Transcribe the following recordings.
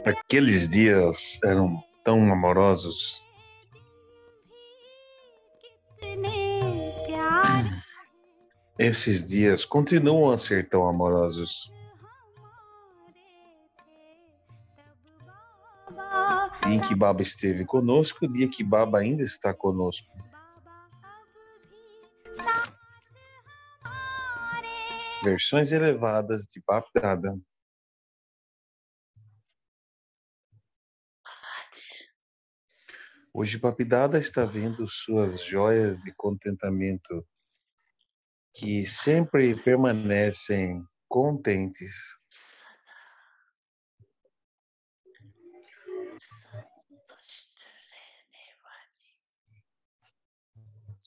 Aqueles dias eram tão amorosos. Esses dias continuam a ser tão amorosos. O dia em que Baba esteve conosco, o dia que Baba ainda está conosco. Versões elevadas de Bapdada. Hoje Bapdada está vendo suas joias de contentamento que sempre permanecem contentes.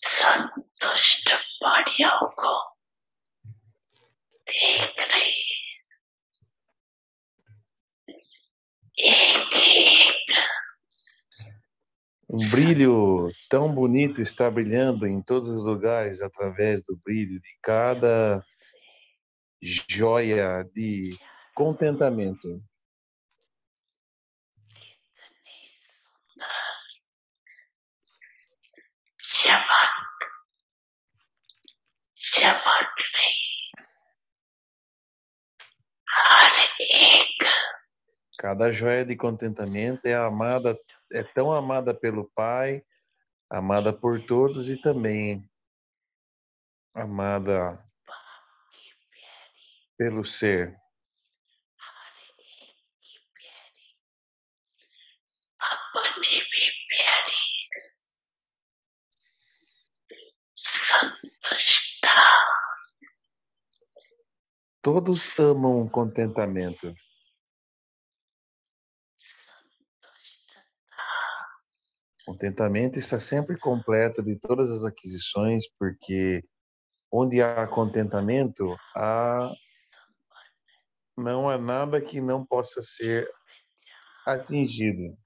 संतुष्ट वाणियों को देख रही एक Um brilho tão bonito está brilhando em todos os lugares através do brilho de cada joia de contentamento. चमक रही हर एक Cada joia de contentamento é amada, é tão amada pelo Pai, amada por todos e também amada pelo ser. अपने भी प्यारी संतुष्टता Todos amam contentamento. Contentamento está sempre completo de todas as aquisições, porque onde há contentamento, não há nada que não possa ser atingido.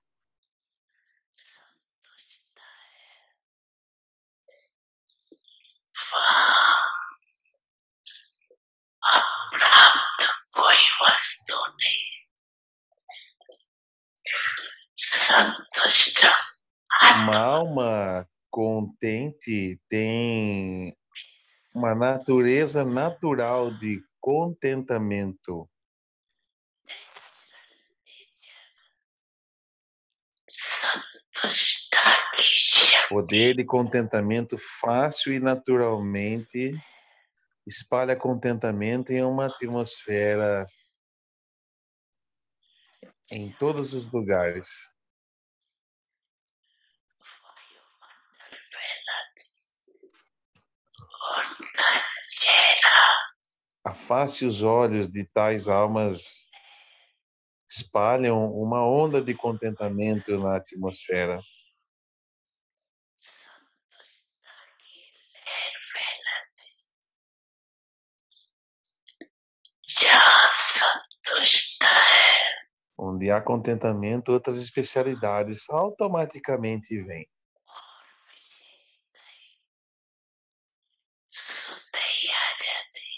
अप्राप्त कोई वस्तु नहीं संतुष्ट Uma alma contente tem uma natureza natural de contentamento. संतुष्टता की शक्ति Poder de contentamento fácil e naturalmente espalha contentamento em uma atmosfera em todos os lugares. A face e os olhos de tais almas espalham uma onda de contentamento na atmosfera. जहाँ संतुष्ट है Onde há contentamento, outras especialidades automaticamente vêm. सुधई आ जाती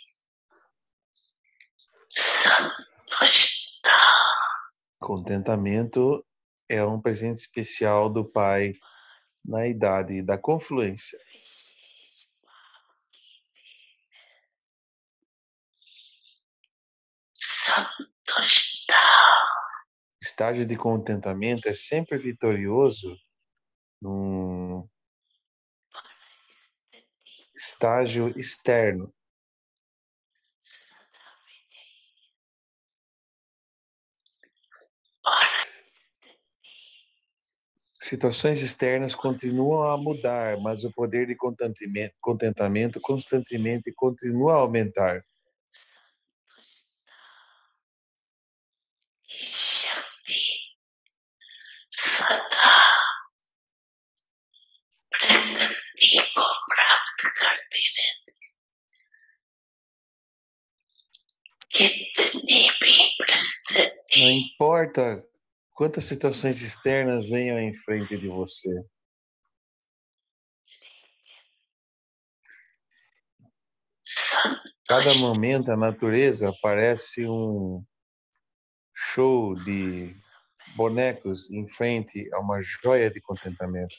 संतुष्टता Contentamento é um presente especial do Pai na idade da confluência. संतुष्टता O estágio de contentamento é sempre vitorioso num estágio externo. Situações externas continuam a mudar, mas o poder de contentamento constantemente continua a aumentar. शक्ति सदा प्रकृति को प्राप्त करती रहती कितनी भी परिस्थिति Não importa quantas situações externas venham em frente de você. Cada momento a natureza parece um show de bonecos em frente a uma joia de contentamento.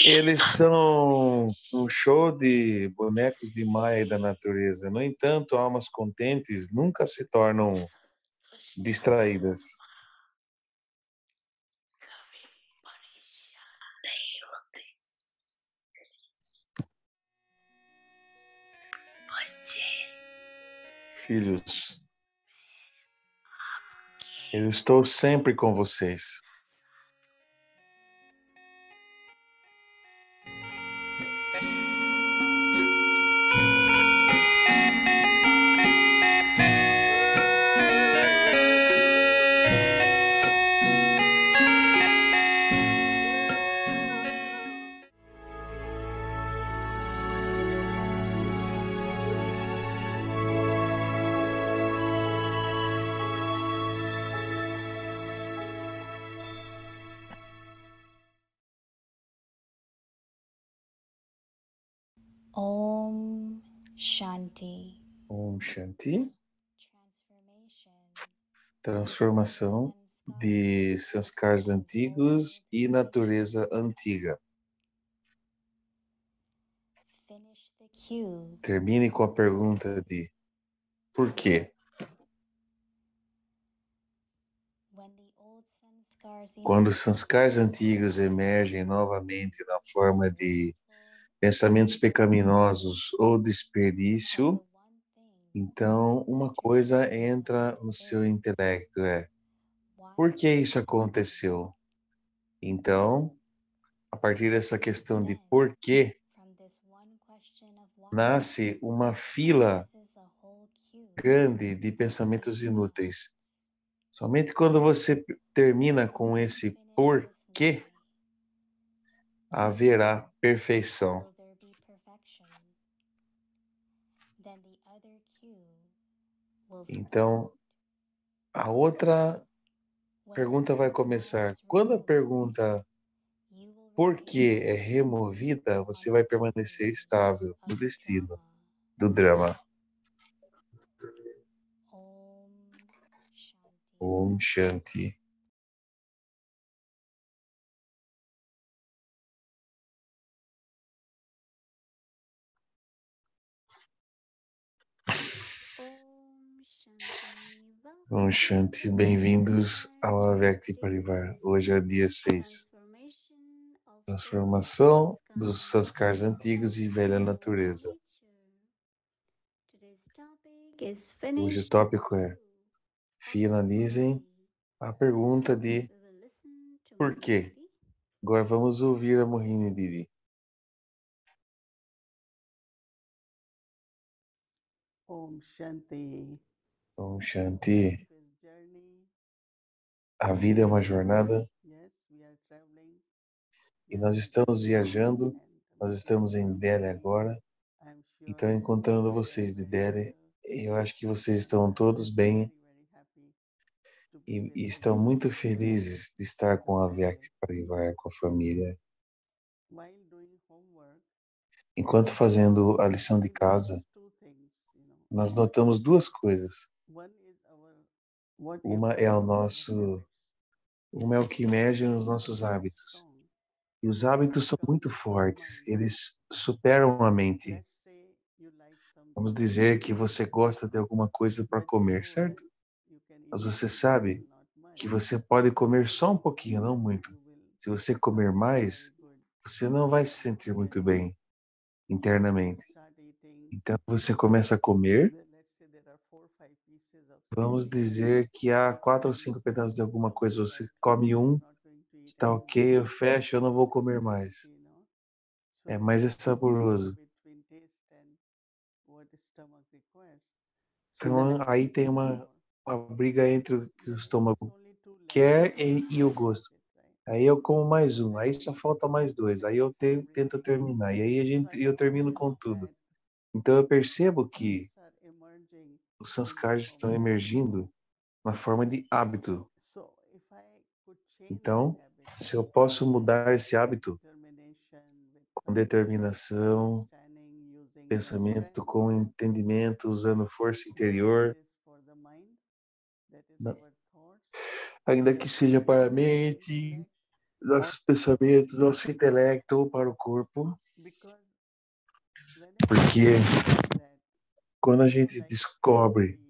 Eles são um show de bonecos de Maia da natureza. No entanto, almas contentes nunca se tornam distraídas. Filhos, eu estou sempre com vocês. Om Shanti. Om Shanti. Transformation Transformação de sanskars antigos e natureza antiga. Finish the cube. Termine com a pergunta de por quê? When the old sanskars Quando os sanskars antigos emergem novamente na forma de pensamentos pecaminosos ou desperdício, então uma coisa entra no seu intelecto, por que isso aconteceu? Então, a partir dessa questão de por quê, nasce uma fila grande de pensamentos inúteis. Somente quando você termina com esse porquê, haverá perfeição. Então, a outra pergunta vai começar. Quando a pergunta por que é removida, você vai permanecer estável no destino do drama. Om Shanti. Om Shanti, bem-vindos ao Avyakti Parivar. Hoje é o dia 6. Transformação dos sanskars antigos e velha natureza. Hoje o tópico é finalizem a pergunta de por quê. Agora vamos ouvir a Mohini Didi. Om Shanti. Om Shanti. A vida é uma jornada e nós estamos viajando, nós estamos em Delhi agora, então encontrando vocês de Delhi, eu acho que vocês estão todos bem e estão muito felizes de estar com a Avyakti Parivar, com a família. Enquanto fazendo a lição de casa, nós notamos duas coisas. Uma é o que emerge nos nossos hábitos. E os hábitos são muito fortes, eles superam a mente. Vamos dizer que você gosta de alguma coisa para comer, certo? Mas você sabe que você pode comer só um pouquinho, não muito. Se você comer mais, você não vai se sentir muito bem internamente. Então você começa a comer. Vamos dizer que há 4 ou 5 pedaços de alguma coisa. Você come um, está ok, eu fecho, eu não vou comer mais. Mas é saboroso. Então aí tem uma briga entre o que o estômago quer e o gosto. Aí eu como mais um, aí só falta mais 2, aí eu tento terminar, e aí eu termino com tudo. Então eu percebo que Os sanskaras estão emergindo na forma de hábito. So if I could change Então, that habit se eu posso mudar esse hábito determination with com determinação, understanding using inner pensamento strength, com entendimento, usando força even if interior, it is for the mind, that is na- our thoughts, ainda que seja para a mente, intellect, nossos pensamentos, nosso intelecto ou para o corpo, because whenever porque we find that quando a you know gente like descobre the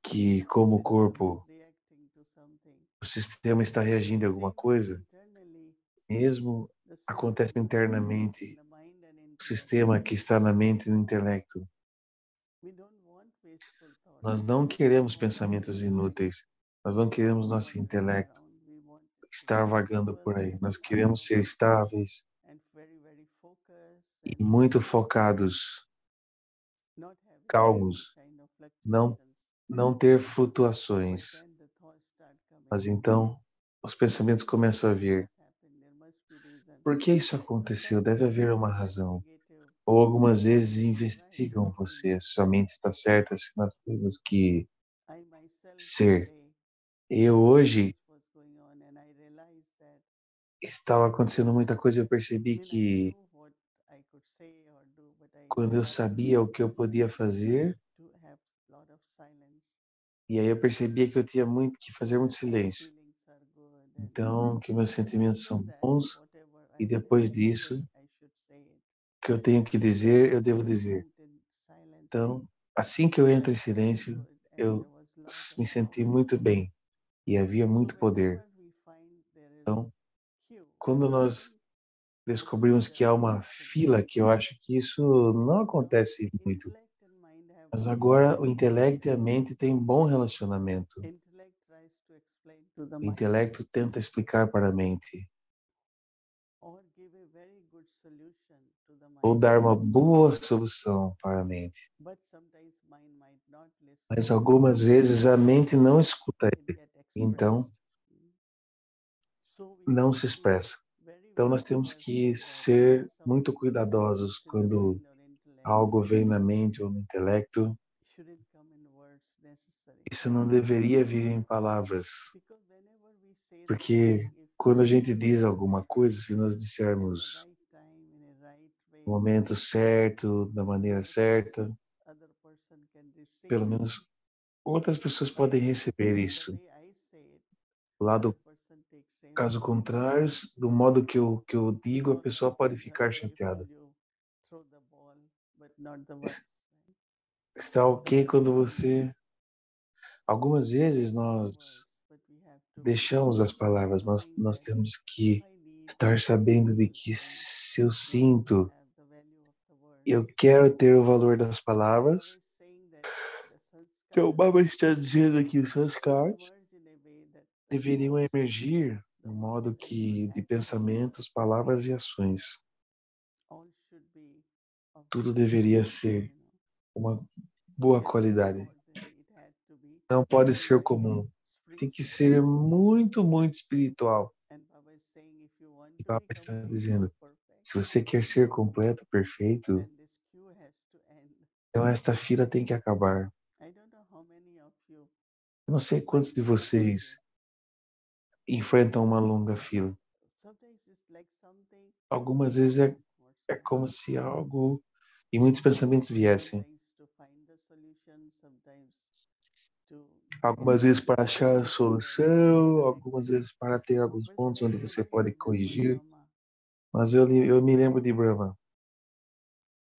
que, como system is corpo, reacting to something, o sistema está reagindo a alguma same way coisa, internally mesmo the acontece system internamente, in the mind and o intellect. sistema que está na mente e no intelecto. We don't want wasteful thoughts. Nós não queremos pensamentos inúteis. Nós não queremos nosso intelecto Around, we want to estar be vagando stable por aí. Nós queremos ser estáveis and very, very focused e and muito focados, not having calmos, any kind of não fluctuations. não ter But flutuações. then the thoughts start coming. Mas então os pensamentos começam a vir. This happened, there must be reason. Por que isso aconteceu? Deve haver uma razão. Investigative. Ou algumas vezes investigam você. Sua mente está certa, se nós temos que I myself ser. today Eu hoje was going on and I realized that estava acontecendo muita coisa. Eu percebi I mean, I que knew what I could say or do, but I quando eu started sabia o que eu podia fazer, to have lot of silence. e aí eu percebia que eu tinha muito que fazer muito silêncio. Feelings are good and Então, que meus sentimentos são that bons whatever e I depois have to say, disso, I should say it. o que eu tenho que dizer, eu devo When I dizer. went in silence, Então, assim que eu entro em I felt silêncio, good and eu there was lot of me senti power. muito bem e havia So muito poder. whenever we find there is Então, cue, quando I nós think descobrimos que há uma fila, que eu acho que isso não acontece muito. intellect and mind have Mas very agora good o intelecto e a mente têm bom relacionamento. intellect tries to explain to the O mind intelecto tenta explicar para a mente or give a very good solution to the ou mind. dar uma boa solução para a mente. But sometimes mind might not listen. Mas algumas vezes a mente não escuta It ele, get então expressed. So we não have se to be expressa. very, Então very nós temos careful que that ser muito something cuidadosos comes in the quando mind or intellect algo vem na mente ou no intelecto. shouldn't come in words necessary. Isso não deveria vir em palavras, Because whenever we say porque something, if quando a we gente say diz alguma coisa, se nós at the dissermos right time, in a right way, no momento certo, da maneira certa, other person can receive pelo it. menos outras pessoas But podem if I receber say it the isso. way I say it, Do other lado person takes same caso mistake. contrário, do modo que eu It's digo, a all pessoa right pode and ficar very chateada. beautiful. You throw the ball, but not the words. Está ok quando você. Algumas vezes nós Words, but we have to be deixamos as palavras, mas knowing nós that temos if que I need estar sabendo de que then se eu we sinto, have the value of the words. eu quero ter o valor das So Baba palavras, is saying that the que o sanskars Baba está dizendo aqui, os should sanskars emerge in a way that the deveriam thoughts, emergir the no words modo and the que de actions pensamentos, palavras e ações. all should be of Tudo good deveria quality, ser you know. uma It boa cannot be qualidade. ordinary. It has to be Não pode very, ser very comum. Tem que spiritual. ser muito, muito espiritual. And Baba is saying if you want E to be Baba está complete dizendo, or perfect, se você quer ser completo, perfeito, then this queue has to end. então esta fila tem que acabar. I don't know how many of you Eu não sei quantos find de a long vocês queue. enfrentam uma longa fila. Sometimes it's like something Algumas vezes é or como se algo e muitos pensamentos viessem. sometimes to find the solution, sometimes to Algumas vezes para achar a solução, correct. algumas vezes para ter alguns But pontos then onde I você really pode remember corrigir. Mama. Mas eu me lembro de Brahma.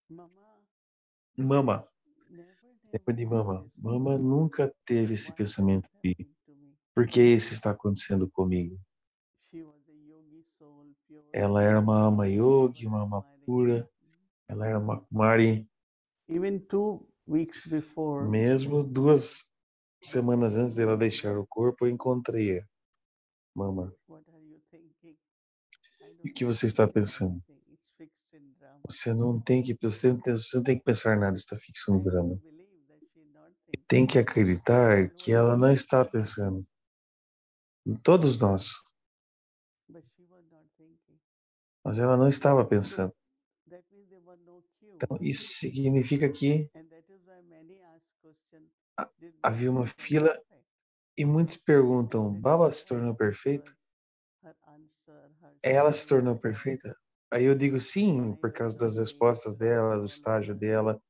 Mama Mama, lembro never de had Mama. this Mama thought, nunca teve esse why this is pensamento de happening to me. por que isso está acontecendo comigo. She was a yogi soul, pure Ela soul. era uma alma yogi, uma Was alma Kumari. pura. Ela era uma Kumari. Even 2 weeks before, Mesmo 2 semanas antes dela deixar o corpo, eu encontrei a Mama. what are you thinking? I E o don't que have você to está think pensando? anything. It's fixed in drama. Você não tem que pensar nada, está fixo I no have to drama. believe that she's not E thinking. tem que acreditar que Everyone ela is não thinking, está pensando. Em todos nós. but she was not thinking. Mas ela não estava So pensando. that means there was no cue. Então, isso significa que And that is why many ask question, havia uma fila e muitos perguntam: Baba se tornou perfeito? Ela se tornou perfeita? Aí eu digo sim, por causa das respostas dela, do estágio dela,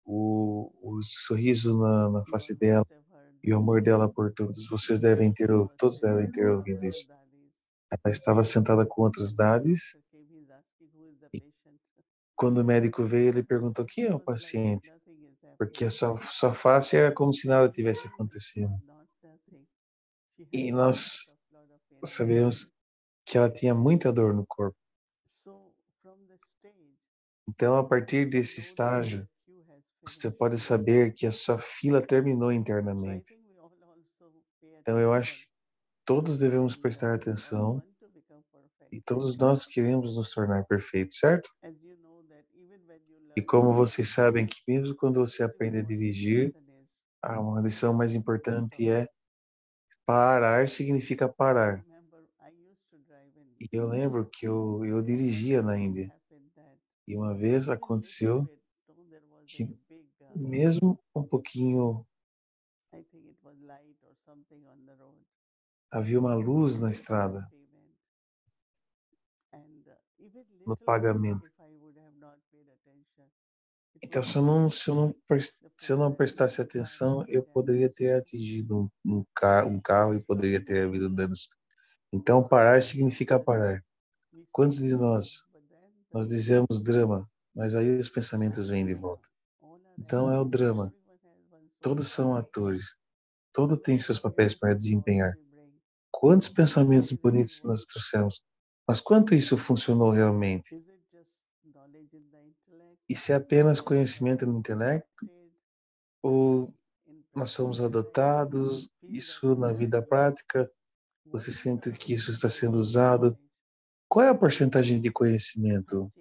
o sorriso na face dela e o amor dela por todos. Todos devem ter ouvido isso. Ela estava sentada com outras daddies e quando o médico veio, ele perguntou quem é o paciente, porque a sua face era como se nada tivesse acontecido. E nós sabemos que ela tinha muita dor no corpo. Então, a partir desse estágio, você pode saber que a sua fila terminou internamente. Então, eu acho que todos devemos prestar atenção e todos nós queremos nos tornar perfeitos, certo? E como vocês sabem que mesmo quando você aprende a dirigir, uma lição mais importante é parar significa parar. E eu lembro que eu dirigia na Índia. E uma vez aconteceu que mesmo um pouquinho havia uma luz na estrada, no pagamento. Então, se eu não prestasse atenção, eu poderia ter atingido um carro e poderia ter havido danos. Então, parar significa parar. Quantos de nós dizemos drama, mas aí os pensamentos vêm de volta. Então, é o drama. Todos são atores. Todos têm seus papéis para desempenhar. Quantos pensamentos bonitos nós trouxemos? Mas quanto isso funcionou realmente? Isso é apenas conhecimento no intelecto? Ou nós somos adotados? Isso na vida prática? Você sente que isso está sendo usado? Qual é a porcentagem de conhecimento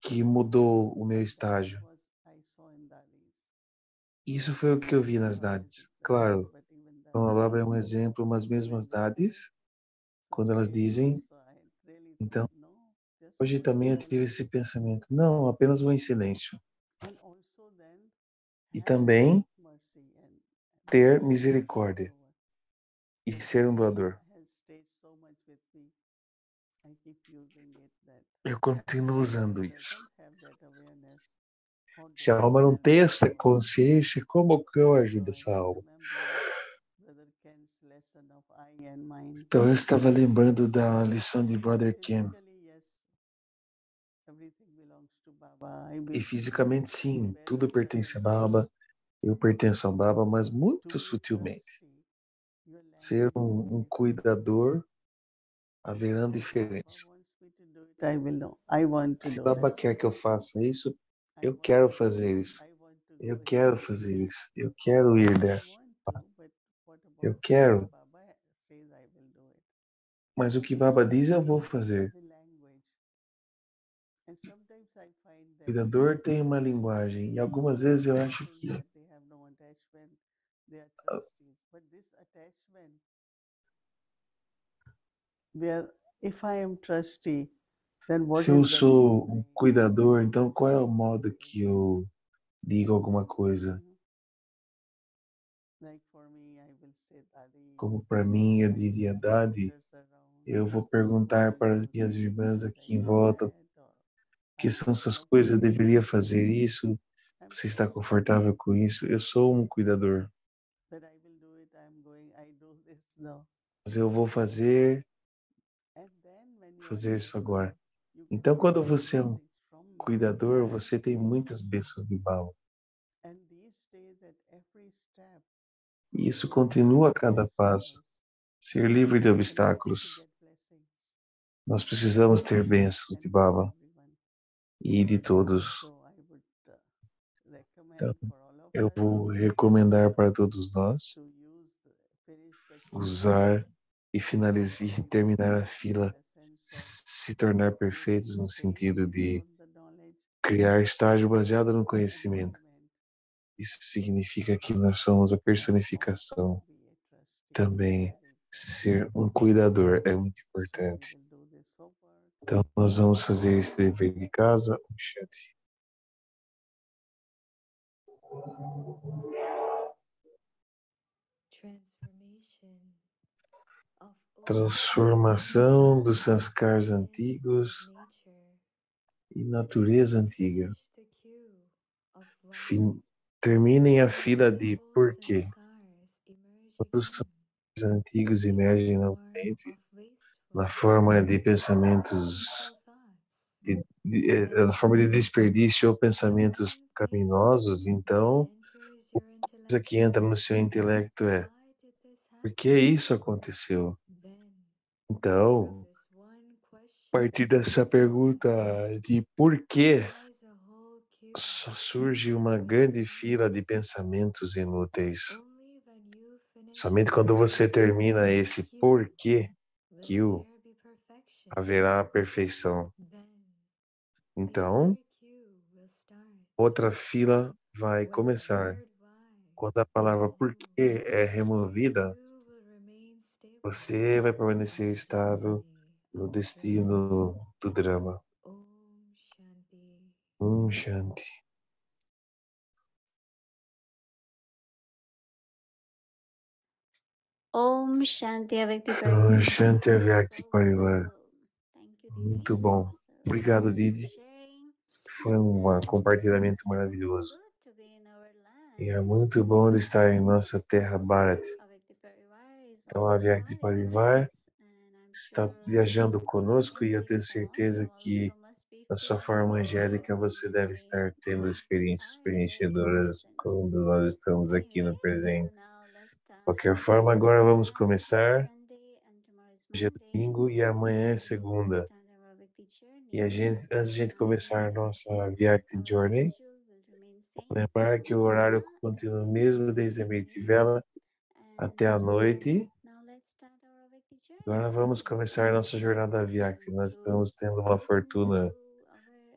que mudou o meu estágio? Isso foi o que eu vi nas daddies. Claro, a Baba é um exemplo, mas mesmo as daddies, quando elas dizem, então, hoje também eu tive esse pensamento, não, apenas vou em silêncio. E também ter misericórdia e ser um doador. Eu continuo usando isso. Se a alma não tem essa consciência, como que eu ajudo essa alma? Então eu estava lembrando da lição de Brother Ken. E fisicamente sim, tudo pertence a Baba, eu pertenço a Baba, mas muito sutilmente. Ser um cuidador haverá diferença. Se Baba quer que eu faça isso, eu quero fazer isso. Eu quero fazer isso. Eu quero ir dessa. Eu quero. Mas o que Baba diz, eu vou fazer. O cuidador tem uma linguagem. E algumas vezes eu acho que se eu sou um cuidador, então qual é o modo que eu digo alguma coisa? Como para mim, eu diria, Dadi, eu vou perguntar para as minhas irmãs aqui em volta que são suas coisas, eu deveria fazer isso? Você está confortável com isso? Eu sou um cuidador. Mas eu vou fazer isso agora. Então, quando você é um cuidador, você tem muitas bênçãos de Baba. E isso continua a cada passo. Ser livre de obstáculos. Nós precisamos ter bênçãos de Baba e de todos. Então, eu vou recomendar para todos nós usar e finalizar e terminar a fila, se tornar perfeitos no sentido de criar estágio baseado no conhecimento. Isso significa que nós somos a personificação. Também ser um cuidador é muito importante. Então, nós vamos fazer esse dever de casa, um chat. Transformação dos sanskars antigos e natureza antiga. Terminem a fila de porquê. Quando os sanskars antigos emergem novamente na forma de pensamentos, na forma de desperdício ou pensamentos pecaminosos, então, a coisa que entra no seu intelecto é: por que isso aconteceu? Então, a partir dessa pergunta de por quê, surge uma grande fila de pensamentos inúteis. Somente quando você termina esse porquê que haverá perfeição. Então, outra fila vai começar. Quando a palavra porquê é removida, você vai permanecer estável no destino do drama. Shanti. Om Shanti Avyakti Om Parivar. Shanti Avyakti Parivar. Thank you, Didi. Muito bom. Obrigado, Didi. Sharing. Foi um compartilhamento maravilhoso. Good to be in our land. E é muito bom de estar em nossa terra Bharat. Avyakti Parivar is Então, on a Avyakti fire, Parivar and I'm está sure viajando in conosco e eu your tenho form certeza you que, also must be na sua feeling forma angélica, você deve very estar tendo experiências tired, very preenchedoras present. quando nós estamos aqui Anyway, no presente. so now let's De start. qualquer forma, agora vamos Today começar. Sunday and tomorrow is Hoje é Monday. domingo e amanhã é segunda. Start our Avyakti journey. E antes de a gente começar a nossa Avyakti Journey, Schedule will remain vou same lembrar que o horário now continua o in mesmo desde a evening. Vela até a And noite. now let's start our Avyakti journey. Agora vamos começar nossa jornada Avyakti. Nós estamos tendo uma fortuna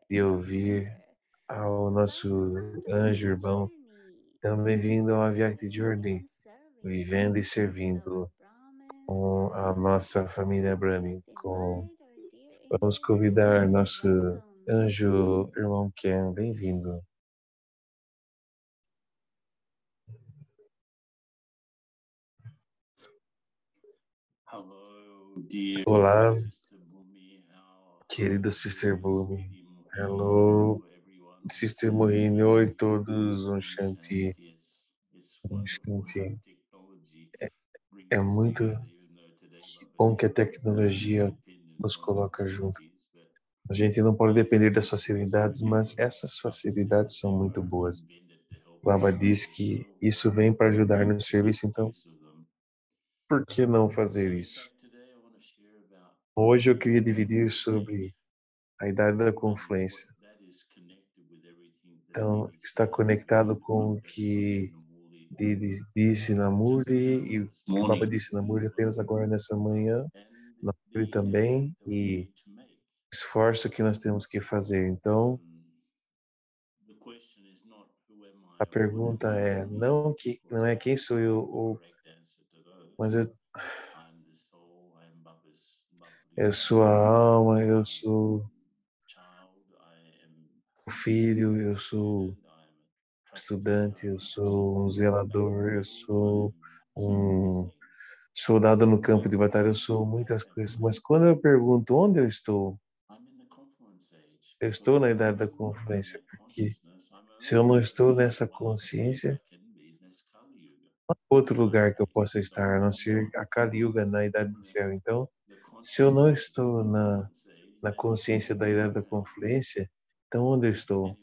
de ouvir ao nosso anjo irmão. Então, bem-vindo ao Avyakti Journey, vivendo e servindo com a nossa família Brahmin. Vamos convidar nosso anjo irmão Ken. Bem-vindo. Olá, querida Sister Bhumi. Hello, Sister Mohini. Oi, todos. Um Shanti. Um Shanti. É muito bom que a tecnologia nos coloca junto. A gente não pode depender das facilidades, mas essas facilidades são muito boas. O Baba diz que isso vem para ajudar no serviço, então por que não fazer isso? Hoje eu queria dividir sobre a idade da confluência. Então, está conectado com o que disse na Murli e o que o Baba disse na Murli apenas agora nessa manhã, na Murli também, e o esforço que nós temos que fazer. Então, a pergunta é não é quem sou eu, mas eu sou a alma, eu sou o filho, eu sou estudante, eu sou um zelador, eu sou um soldado no campo de batalha, eu sou muitas coisas. Mas quando eu pergunto onde eu estou na idade da confluência, porque se eu não estou nessa consciência, não há outro lugar que eu possa estar, a não ser a Kali Yuga, na idade do ferro. Então, se eu não estou na consciência da idade da confluência, então onde eu estou?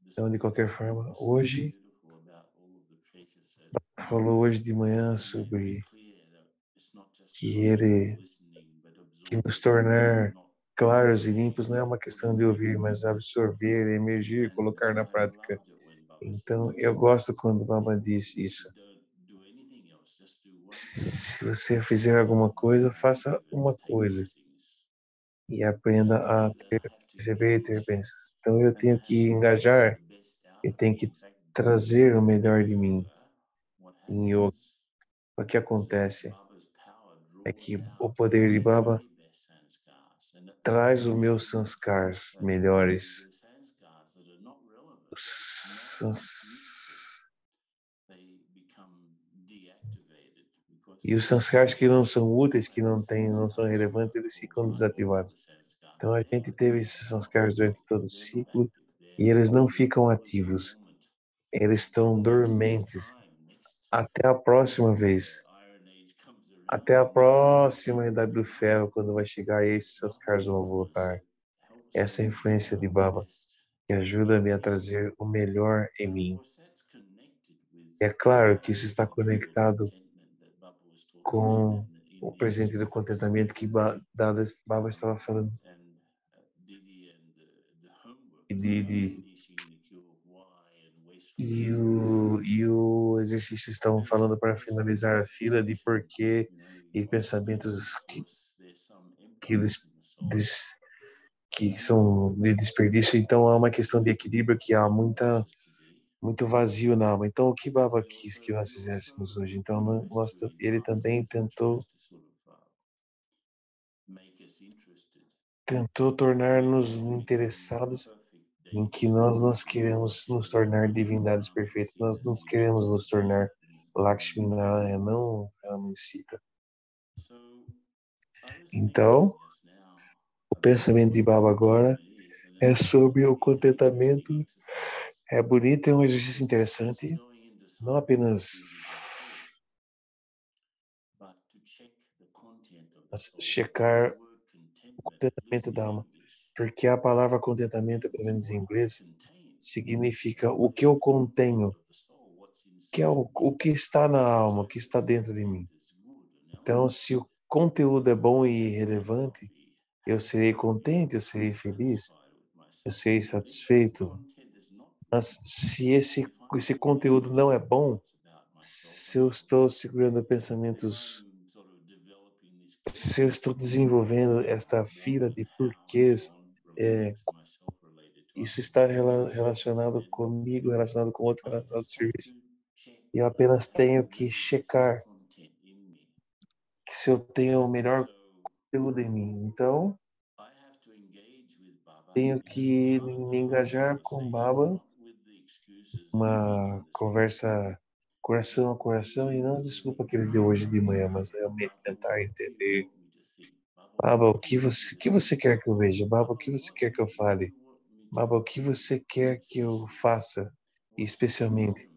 Então, de qualquer forma, hoje, falou hoje de manhã sobre que nos tornar claros e limpos não é uma questão de ouvir, mas absorver, emergir, colocar na prática. Então, eu gosto quando o Baba diz isso. Se você fizer alguma coisa, faça uma coisa e aprenda a receber e ter bênçãos. Então, eu tenho que engajar, eu tenho que trazer o melhor de mim em yoga. O que acontece é que o poder de Baba traz os meus sanskars melhores, os E os sanskars que não são úteis, que não são relevantes, eles ficam desativados. Então a gente teve esses sanskars durante todo o ciclo e eles não ficam ativos. Eles estão dormentes até a próxima vez. Até a próxima Idade do Ferro, quando vai chegar, esses sanskars vão voltar. Essa é a influência de Baba, que ajuda-me a trazer o melhor em mim. É claro que isso está conectado com o presente do contentamento que Baba estava falando. E o exercício estavam falando para finalizar a fila de porquê e pensamentos que, que são de desperdício. Então há uma questão de equilíbrio, que há muito vazio na alma. Então o que Baba quis que nós fizéssemos hoje? Então ele também tentou tornar-nos interessados em que nós queremos nos tornar divindades perfeitas, nós não queremos nos tornar Lakshmi Narayana, não Ramansita. Então, o pensamento de Baba agora é sobre o contentamento. É bonito, é um exercício interessante, não apenas checar o contentamento da alma, porque a palavra contentamento, pelo menos em inglês, significa o que eu contenho, que é o que está na alma, o que está dentro de mim. Então, se o conteúdo é bom e relevante, eu serei contente, eu serei feliz, eu serei satisfeito. Mas se esse conteúdo não é bom, se eu estou segurando pensamentos, se eu estou desenvolvendo esta fila de porquês, isso está relacionado comigo, relacionado com outro, relacionado ao serviço. E eu apenas tenho que checar se eu tenho o melhor conteúdo em mim. Então, tenho que me engajar com Baba, uma conversa coração a coração, e não desculpa que ele deu hoje de manhã, mas realmente tentar entender. Baba, o que você quer que eu veja? Baba, o que você quer que eu fale? Baba, o que você quer que eu faça? E especialmente,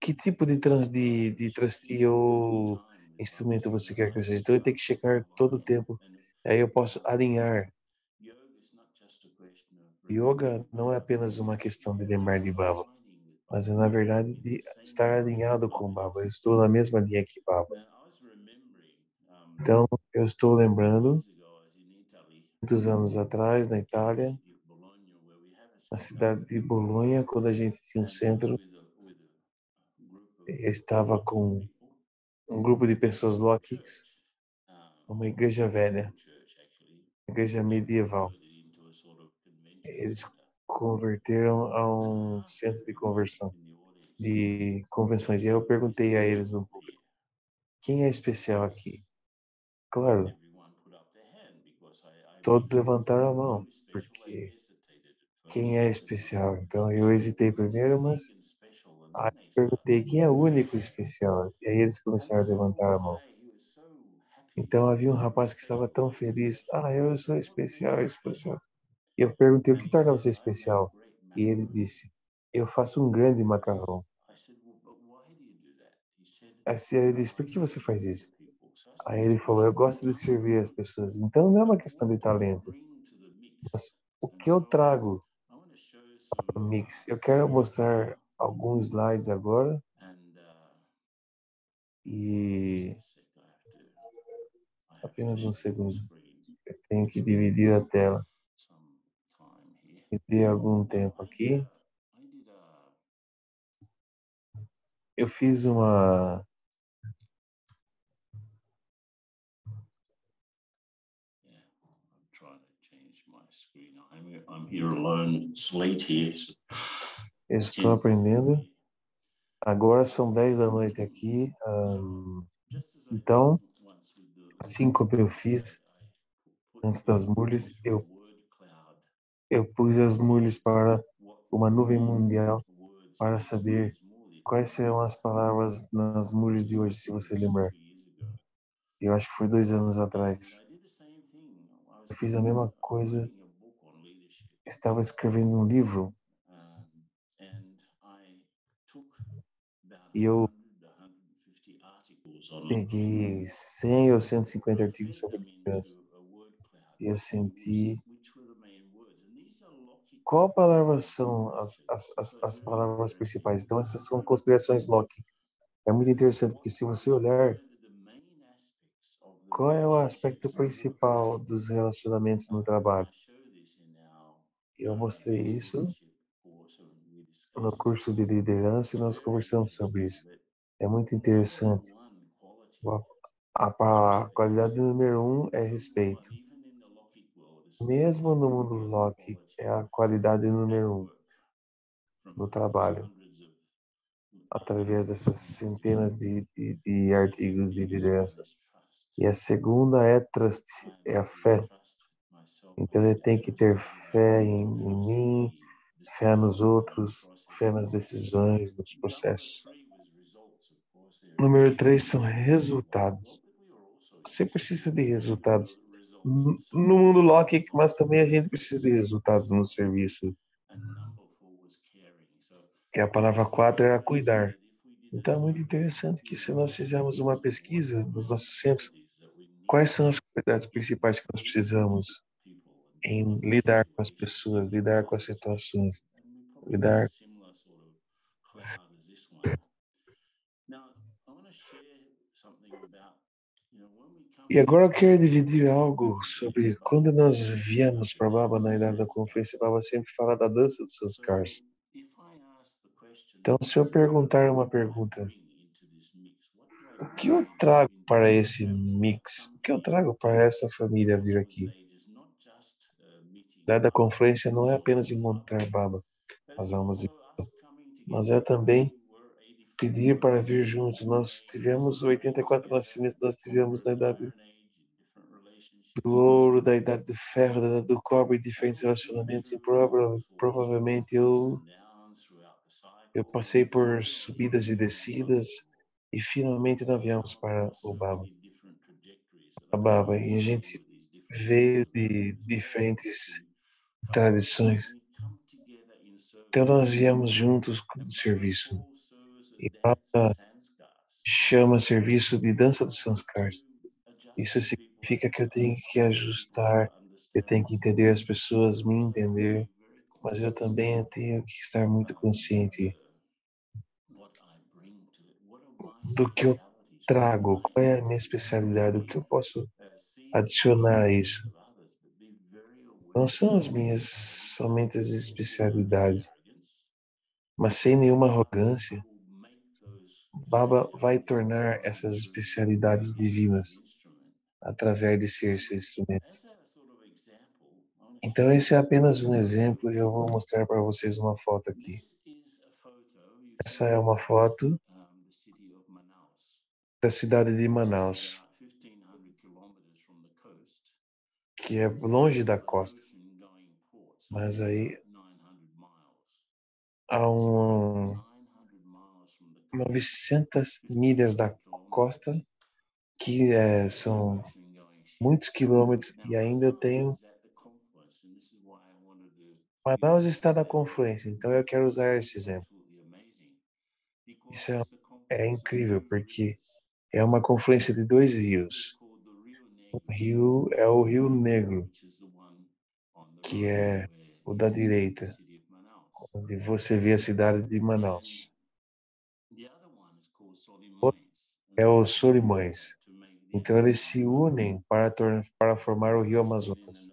que tipo de trustee ou instrumento você quer que eu seja? Então eu tenho que checar todo o tempo. Aí eu posso alinhar. Yoga não é apenas uma questão de lembrar de Baba, mas é na verdade de estar alinhado com Baba. Eu estou na mesma linha que Baba. Então eu estou lembrando, muitos anos atrás, na Itália, na cidade de Bolonha, quando a gente tinha um centro, eu estava com um grupo de pessoas locks, uma igreja velha, igreja medieval. Eles converteram a um centro de conversão, de convenções. E aí eu perguntei a eles no público, quem é especial aqui? Claro, todos levantaram a mão, porque quem é especial? Então eu hesitei primeiro, mas aí eu perguntei, quem é o único especial? E aí eles começaram a levantar a mão. Então havia um rapaz que estava tão feliz, eu sou especial, especial. E eu perguntei, o que torna você especial? E ele disse, eu faço um grande macarrão. Assim, ele disse, por que você faz isso? Aí ele falou, eu gosto de servir as pessoas. Então não é uma questão de talento, mas o que eu trago para o mix? Eu quero mostrar alguns slides agora e apenas um segundo. Eu tenho que dividir a tela. Me dê algum tempo aqui. Eu fiz uma... Eu estou aprendendo. Agora são 10 da noite aqui. Então, assim como eu fiz antes das muralhas, eu Eu pus as mulhas para uma nuvem mundial para saber quais serão as palavras nas mulhas de hoje, se você lembrar. Eu acho que foi 2 anos atrás. Eu fiz a mesma coisa, estava escrevendo um livro e eu peguei 100 ou 150 artigos sobre liderança. E eu senti qual palavras são as palavras principais. Então, essas são considerações Locke. É muito interessante, porque se você olhar qual é o aspecto principal dos relacionamentos no trabalho, eu mostrei isso no curso de liderança e nós conversamos sobre isso. É muito interessante. A qualidade número 1 é respeito. Mesmo no mundo Locke, é a qualidade número 1 no trabalho, através dessas centenas de artigos de liderança. E a segunda é trust, é a fé. Então ele tem que ter fé em mim, fé nos outros, fé nas decisões, nos processos. Número 3 são resultados. Você precisa de resultados no mundo Loki, mas também a gente precisa de resultados no serviço. E a palavra 4 é a cuidar. Então é muito interessante que se nós fizermos uma pesquisa nos nossos centros, quais são as qualidades principais que nós precisamos em lidar com as pessoas, lidar com as situações, lidar. E agora eu quero dividir algo sobre quando nós viemos para Baba na idade da conferência, Baba sempre fala da dança dos Sanskars. Então, se eu perguntar uma pergunta, o que eu trago para esse mix? O que eu trago para essa família vir aqui? A idade da conferência não é apenas encontrar Baba, as almas, mas é também pedir para vir juntos. Nós tivemos 84 nascimentos, nós tivemos na idade do ouro, da idade do ferro, da idade do cobre, diferentes relacionamentos, e provavelmente eu passei por subidas e descidas, e finalmente nós viemos para o Baba. A Baba, e a gente veio de diferentes tradições. Então nós viemos juntos com o serviço. E Baba chama serviço de dança dos Sanskars. Isso significa que eu tenho que ajustar, eu tenho que entender as pessoas, me entender, mas eu também tenho que estar muito consciente do que eu trago, qual é a minha especialidade, o que eu posso adicionar a isso. Não são as minhas somente as especialidades, mas sem nenhuma arrogância, Baba vai tornar essas especialidades divinas através de ser esse instrumento. Então esse é apenas um exemplo e eu vou mostrar para vocês uma foto aqui. Essa é uma foto da cidade de Manaus, que é longe da costa, mas aí há 900 milhas da costa, que são muitos quilômetros, e ainda tem. Manaus está na confluência, então eu quero usar esse exemplo. Isso é incrível, porque é uma confluência de dois rios. O rio é o Rio Negro, que é o da direita, onde você vê a cidade de Manaus. Outro é o Solimões. Então eles se unem para formar o Rio Amazonas.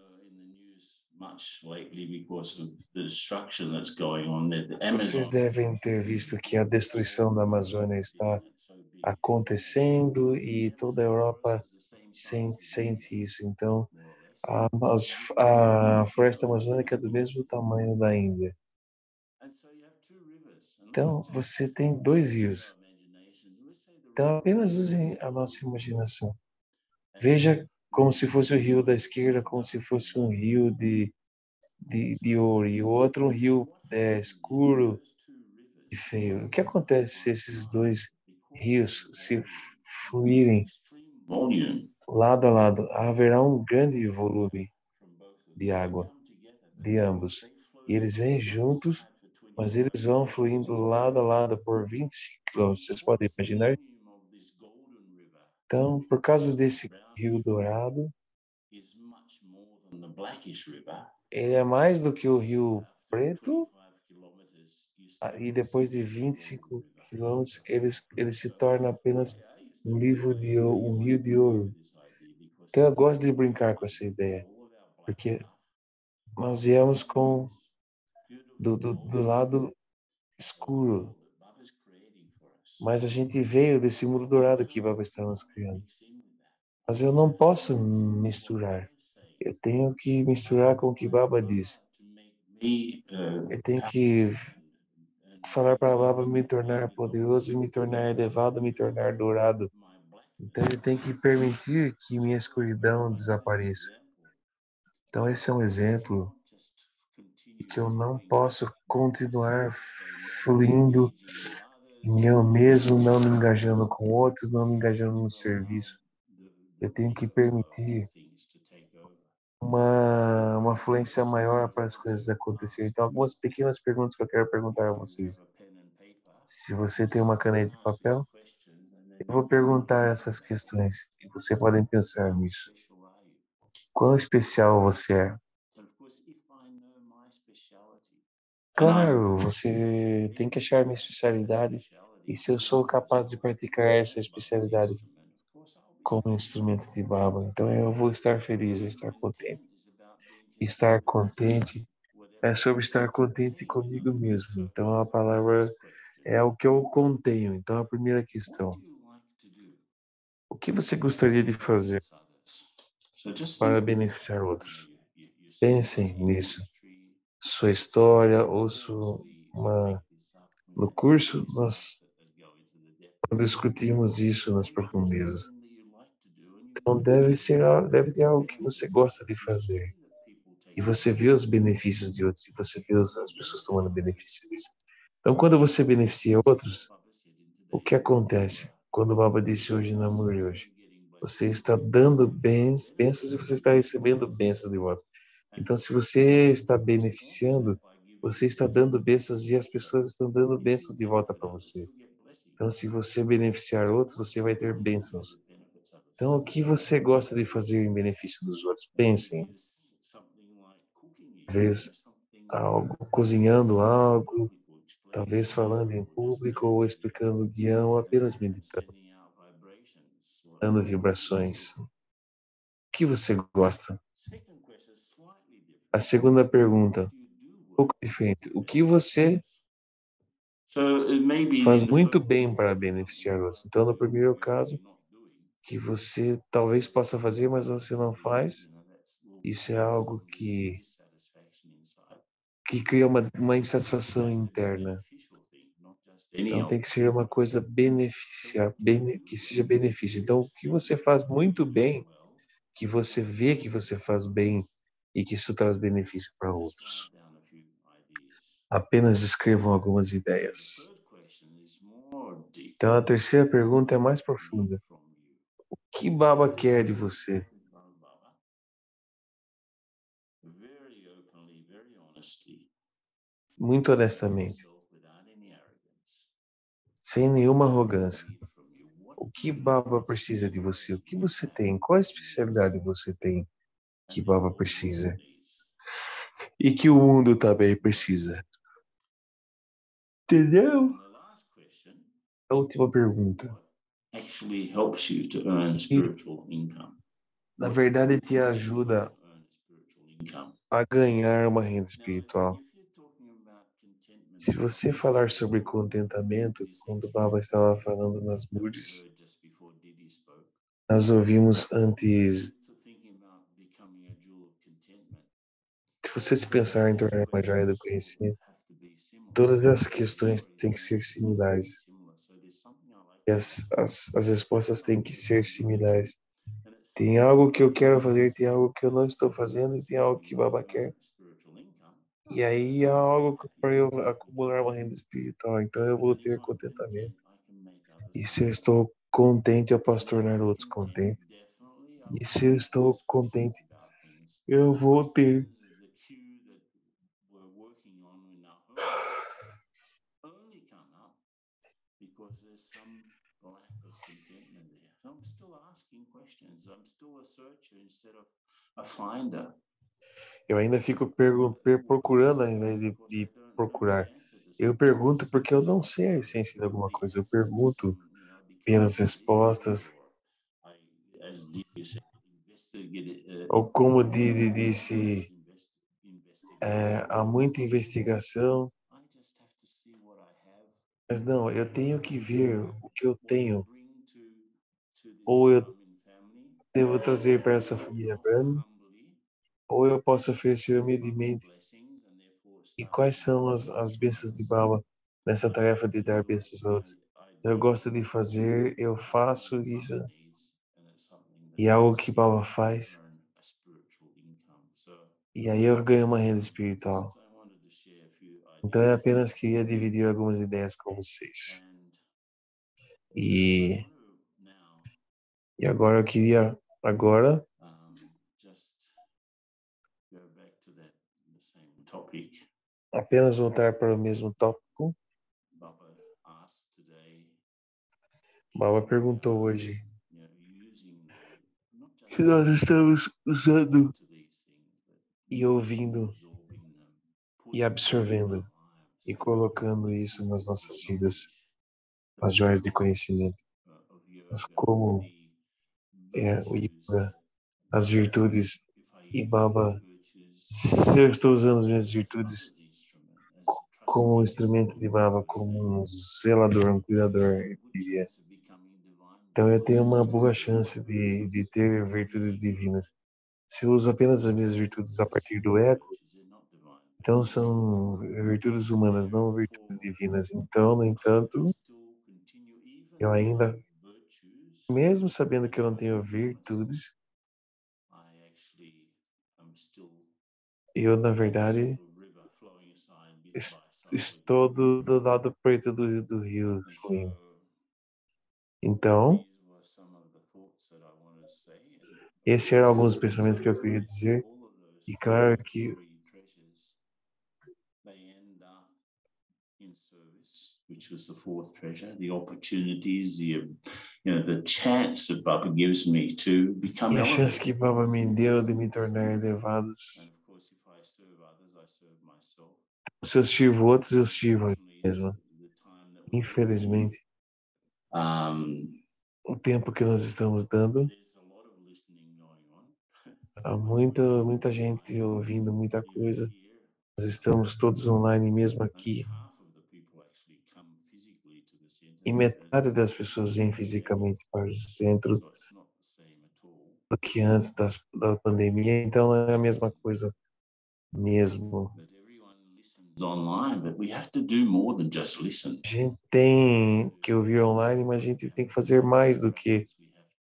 Vocês devem ter visto que a destruição da Amazônia está acontecendo e toda a Europa sente isso. Então, a floresta amazônica é do mesmo tamanho da Índia. Então, você tem dois rios. Então, apenas usem a nossa imaginação. Veja como se fosse o rio da esquerda, como se fosse um rio de ouro e o outro um rio escuro e feio. O que acontece se esses dois rios se fluírem lado a lado? Haverá um grande volume de água de ambos. E eles vêm juntos, mas eles vão fluindo lado a lado por 25 quilômetros. Vocês podem imaginar? Então, por causa desse rio dourado, ele é mais do que o rio preto, e depois de 25 quilômetros, ele se torna apenas um rio de ouro. Então, eu gosto de brincar com essa ideia, porque nós viemos do lado escuro, mas a gente veio desse mundo dourado que Baba está nos criando. Mas eu não posso misturar. Eu tenho que misturar com o que Baba diz. Eu tenho que falar para Baba me tornar poderoso, me tornar elevado, me tornar dourado. Então ele tem que permitir que minha escuridão desapareça. Então esse é um exemplo de que eu não posso continuar fluindo em eu mesmo, não me engajando com outros, não me engajando no serviço. Eu tenho que permitir uma fluência maior para as coisas acontecerem. Então, algumas pequenas perguntas que eu quero perguntar a vocês. Se você tem uma caneta e papel, eu vou perguntar essas questões e você pode pensar nisso. Quão especial você é? Claro, você tem que achar minha especialidade e se eu sou capaz de praticar essa especialidade como instrumento de Baba, então eu vou estar feliz, vou estar contente. Estar contente é sobre estar contente comigo mesmo. Então a palavra é o que eu contenho. Então a primeira questão: o que você gostaria de fazer para beneficiar outros? Pensem nisso. Sua história ou no curso nós discutimos isso nas profundezas. Então deve ter algo que você gosta de fazer. E você vê os benefícios de outros, e você vê as pessoas tomando benefício disso. Então, quando você beneficia outros, o que acontece? Quando o Baba disse hoje na Amor de hoje, você está dando bênçãos e você está recebendo bênçãos de volta. Então, se você está beneficiando, você está dando bênçãos e as pessoas estão dando bênçãos de volta para você. Então, se você beneficiar outros, você vai ter bênçãos. Então, o que você gosta de fazer em benefício dos outros? Pensem. Talvez algo, cozinhando algo, talvez falando em público ou explicando o guião, ou apenas meditando, dando vibrações. O que você gosta? A segunda pergunta, um pouco diferente. O que você faz muito bem para beneficiar outros? Então, no primeiro caso, que você talvez possa fazer, mas você não faz, isso é algo que cria uma insatisfação interna. Então tem que ser uma coisa que seja benefício. Então o que você faz muito bem, que você vê que você faz bem e que isso traz benefício para outros. Apenas escrevam algumas ideias. Então a terceira pergunta é mais profunda. O que Baba quer de você? Muito honestamente, sem nenhuma arrogância. O que Baba precisa de você? O que você tem? Qual especialidade você tem que Baba precisa? E que o mundo também precisa. Entendeu? A última pergunta. E, na verdade, te ajuda a ganhar uma renda espiritual. Se você falar sobre contentamento, quando o Baba estava falando nas Moods, nós ouvimos antes. Se você se pensar em tornar uma joia do conhecimento, todas as questões têm que ser similares. E as respostas têm que ser similares. Tem algo que eu quero fazer, tem algo que eu não estou fazendo e tem algo que Baba quer. E aí é algo para eu acumular uma renda espiritual. Então eu vou ter contentamento. E se eu estou contente, eu posso tornar outros contentes. E se eu estou contente, eu vou ter. Eu ainda fico procurando ao invés de procurar. Eu pergunto porque eu não sei a essência de alguma coisa. Eu pergunto pelas respostas. Ou como disse, há muita investigação. Mas não, eu tenho que ver o que eu tenho. Ou eu devo trazer para essa família para mim, ou eu posso oferecer humildemente. E quais são as bênçãos de Baba nessa tarefa de dar bênçãos a outros? Eu gosto de fazer, eu faço isso, e é algo que Baba faz, e aí eu ganho uma renda espiritual. Então eu apenas queria dividir algumas ideias com vocês. E, e agora eu queria, agora, apenas voltar para o mesmo tópico. Baba perguntou hoje se nós estamos usando e ouvindo e absorvendo e colocando isso nas nossas vidas, as joias de conhecimento, mas como é o yoga, as virtudes e Baba, se eu estou usando as minhas virtudes como um instrumento de Baba, como um zelador, um cuidador, eu diria. Então eu tenho uma boa chance de ter virtudes divinas. Se eu uso apenas as minhas virtudes a partir do ego, então são virtudes humanas, não virtudes divinas. Então, no entanto, eu ainda, mesmo sabendo que eu não tenho virtudes, eu, na verdade, estou do lado preto do rio fluindo. Então, esses eram alguns pensamentos que eu queria dizer. E claro que which was the fourth treasure, the opportunities, the chance that Baba gives me to become e a chance que elevated. Baba me deu de me tornar elevados. And of course, if I serve others, I serve myself. Se eu sirvo outros, eu sirvo a mim mesmo. Infelizmente, o tempo que nós estamos dando, há muita gente ouvindo muita coisa. Nós estamos todos online mesmo aqui. E metade das pessoas vem fisicamente para o centro do que antes da pandemia. Então, não é a mesma coisa mesmo. A gente tem que ouvir online, mas a gente tem que fazer mais do que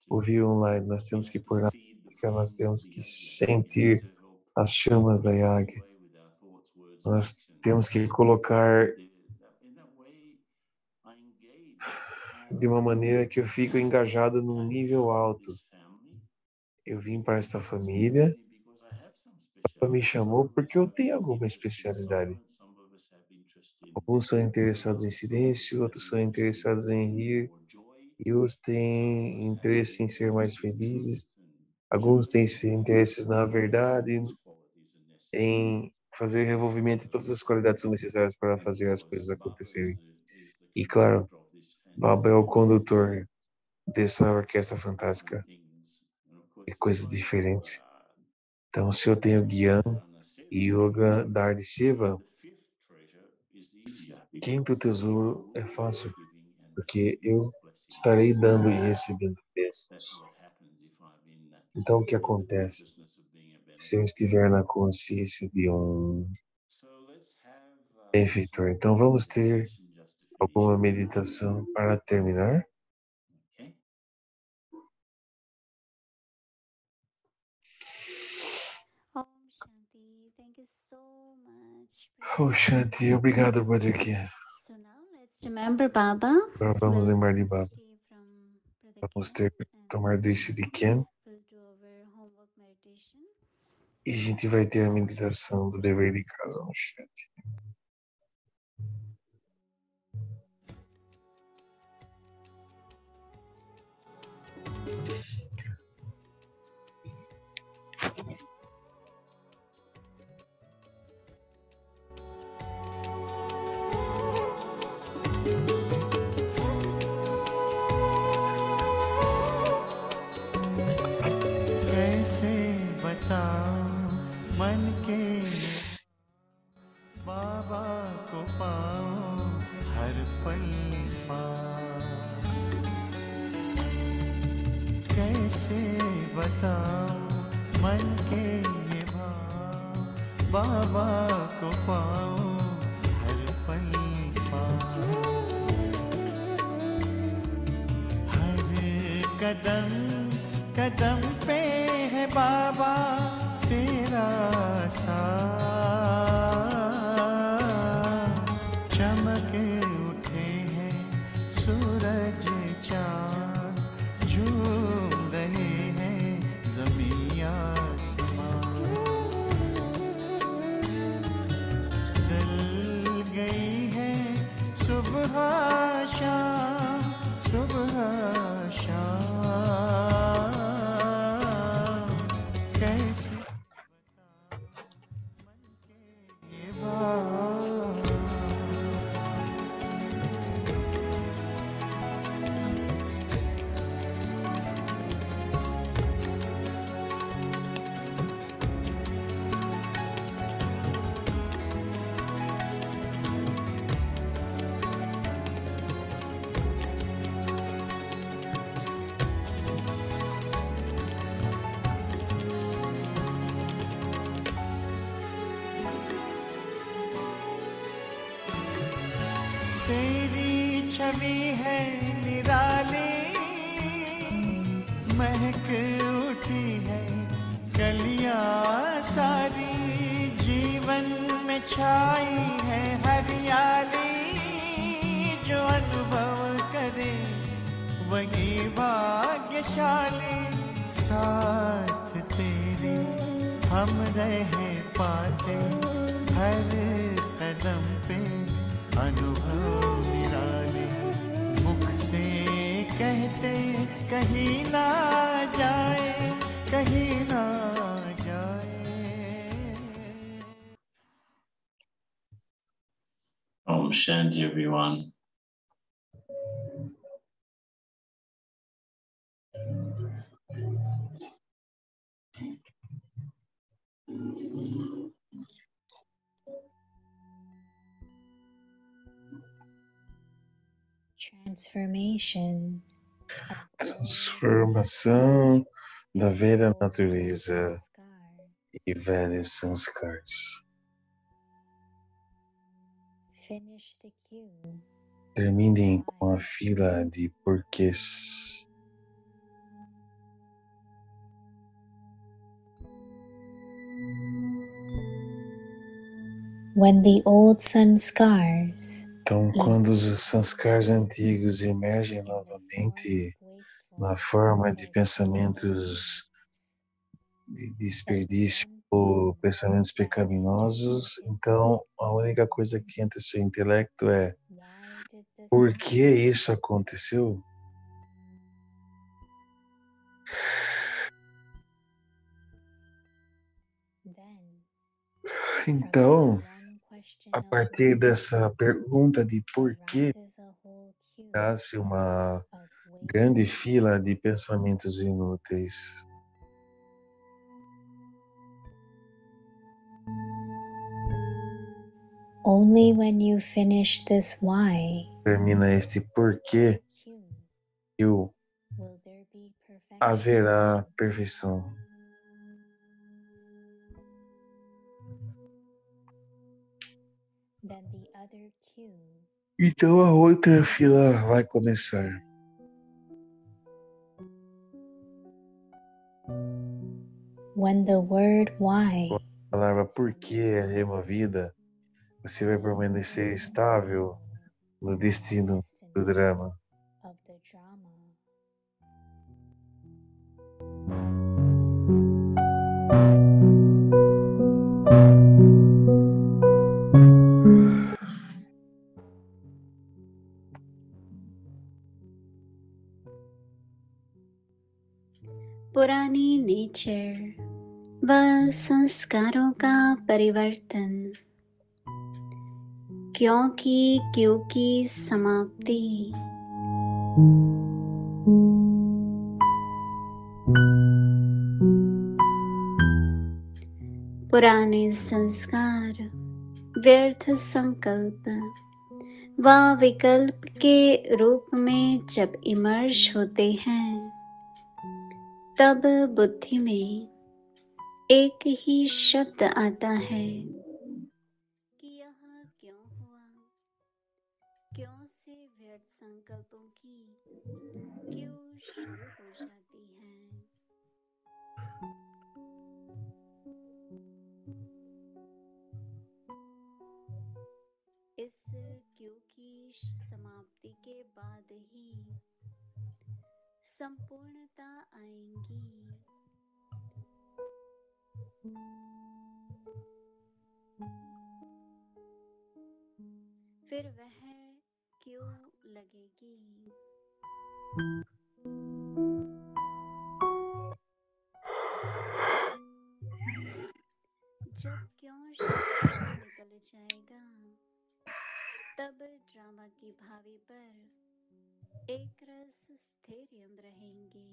ouvir online. Nós temos que pôr na prática, nós temos que sentir as chamas da Yag. Nós temos que colocar de uma maneira que eu fico engajado num nível alto. Eu vim para esta família, ela me chamou porque eu tenho alguma especialidade. Alguns são interessados em silêncio, outros são interessados em rir, e outros têm interesse em ser mais felizes. Alguns têm interesses na verdade, em fazer revolvimento de todas as qualidades são necessárias para fazer as coisas acontecerem. E claro, Baba é o condutor dessa orquestra fantástica e coisas diferentes. Então, se eu tenho Gyan, Yoga, Dharma e Shiva, quinto tesouro é fácil, porque eu estarei dando e recebendo bênçãos. Então, o que acontece? Se eu estiver na consciência de um benfeitor, então vamos ter alguma meditação para terminar? Om Shanti. Thank you so much, Oh, Shanti, obrigado, Brother Kim. So now let's remember Baba. Agora vamos We'll lembrar de Baba. stay from Brother Vamos Ken tomar deixa de Ken we'll do our homework meditation. e a gente vai ter a meditação do dever de casa no chat. कैसे बताऊं मन के बाबा को पाऊं हर पल पास। कैसे बताऊं मन के ये भाव बाबा को पाऊं हर पल पास। हर कदम कदम पे है बाबा तेरा साथ। चमके उठे हैं सूरज चांद झूम रहे हैं ज़मीं आसमां। डल गई है सुबह शाम सुबह शाम। कैसे मन के ये बात। तेरी छवि है निराली महक उठी है कलियां सारी। जीवन में छाई है हरियाली जो अनुभव करे वही भाग्यशाली। साथ तेरे हम रह पाते हर कदम पे अनुभव निराले। मुख से कहते कहीं ना जाए कहीं ना जाए। Om Shanti, everyone. Transformation. Transformação da velha Old natureza sanskar. e velhos sanskars. Finish the queue. Terminem com a fila de porquês. When the old sanskars Então, quando os sanskars antigos emergem novamente na forma de pensamentos de desperdício ou pensamentos pecaminosos, então a única coisa que entra no seu intelecto é: por que isso aconteceu? Então, a partir dessa pergunta de por que, nasce uma grande fila de pensamentos inúteis. Only when you finish this why Termina este porquê que will there be perfection. haverá perfeição. Then the other queue Então a outra fila vai começar. when the word why A palavra porquê é removida, Você vai permanecer estável no destino do drama. of the drama. पुरानी नेचर व संस्कारों का परिवर्तन, क्योंकि समाप्ति पुराने संस्कार व्यर्थ संकल्प व विकल्प के रूप में जब इमर्ज होते हैं, तब बुद्धि में एक ही शब्द आता है कि यह क्यों हुआ, क्यों से व्यर्थ संकल्पों की क्यों शुरू हो जाती है। इस क्यों की समाप्ति के बाद ही संपूर्णता आएंगी। फिर वह क्यों लगेगी। जब क्यों शब्द निकल जाएगा, तब ड्रामा की भावी पर एक रस स्थैर्यम रहेंगे।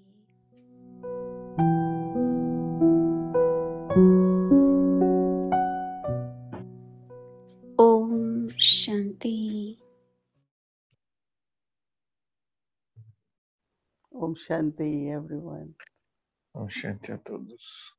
ओम Shanti. Om Shanti, everyone. Om Shanti a todos.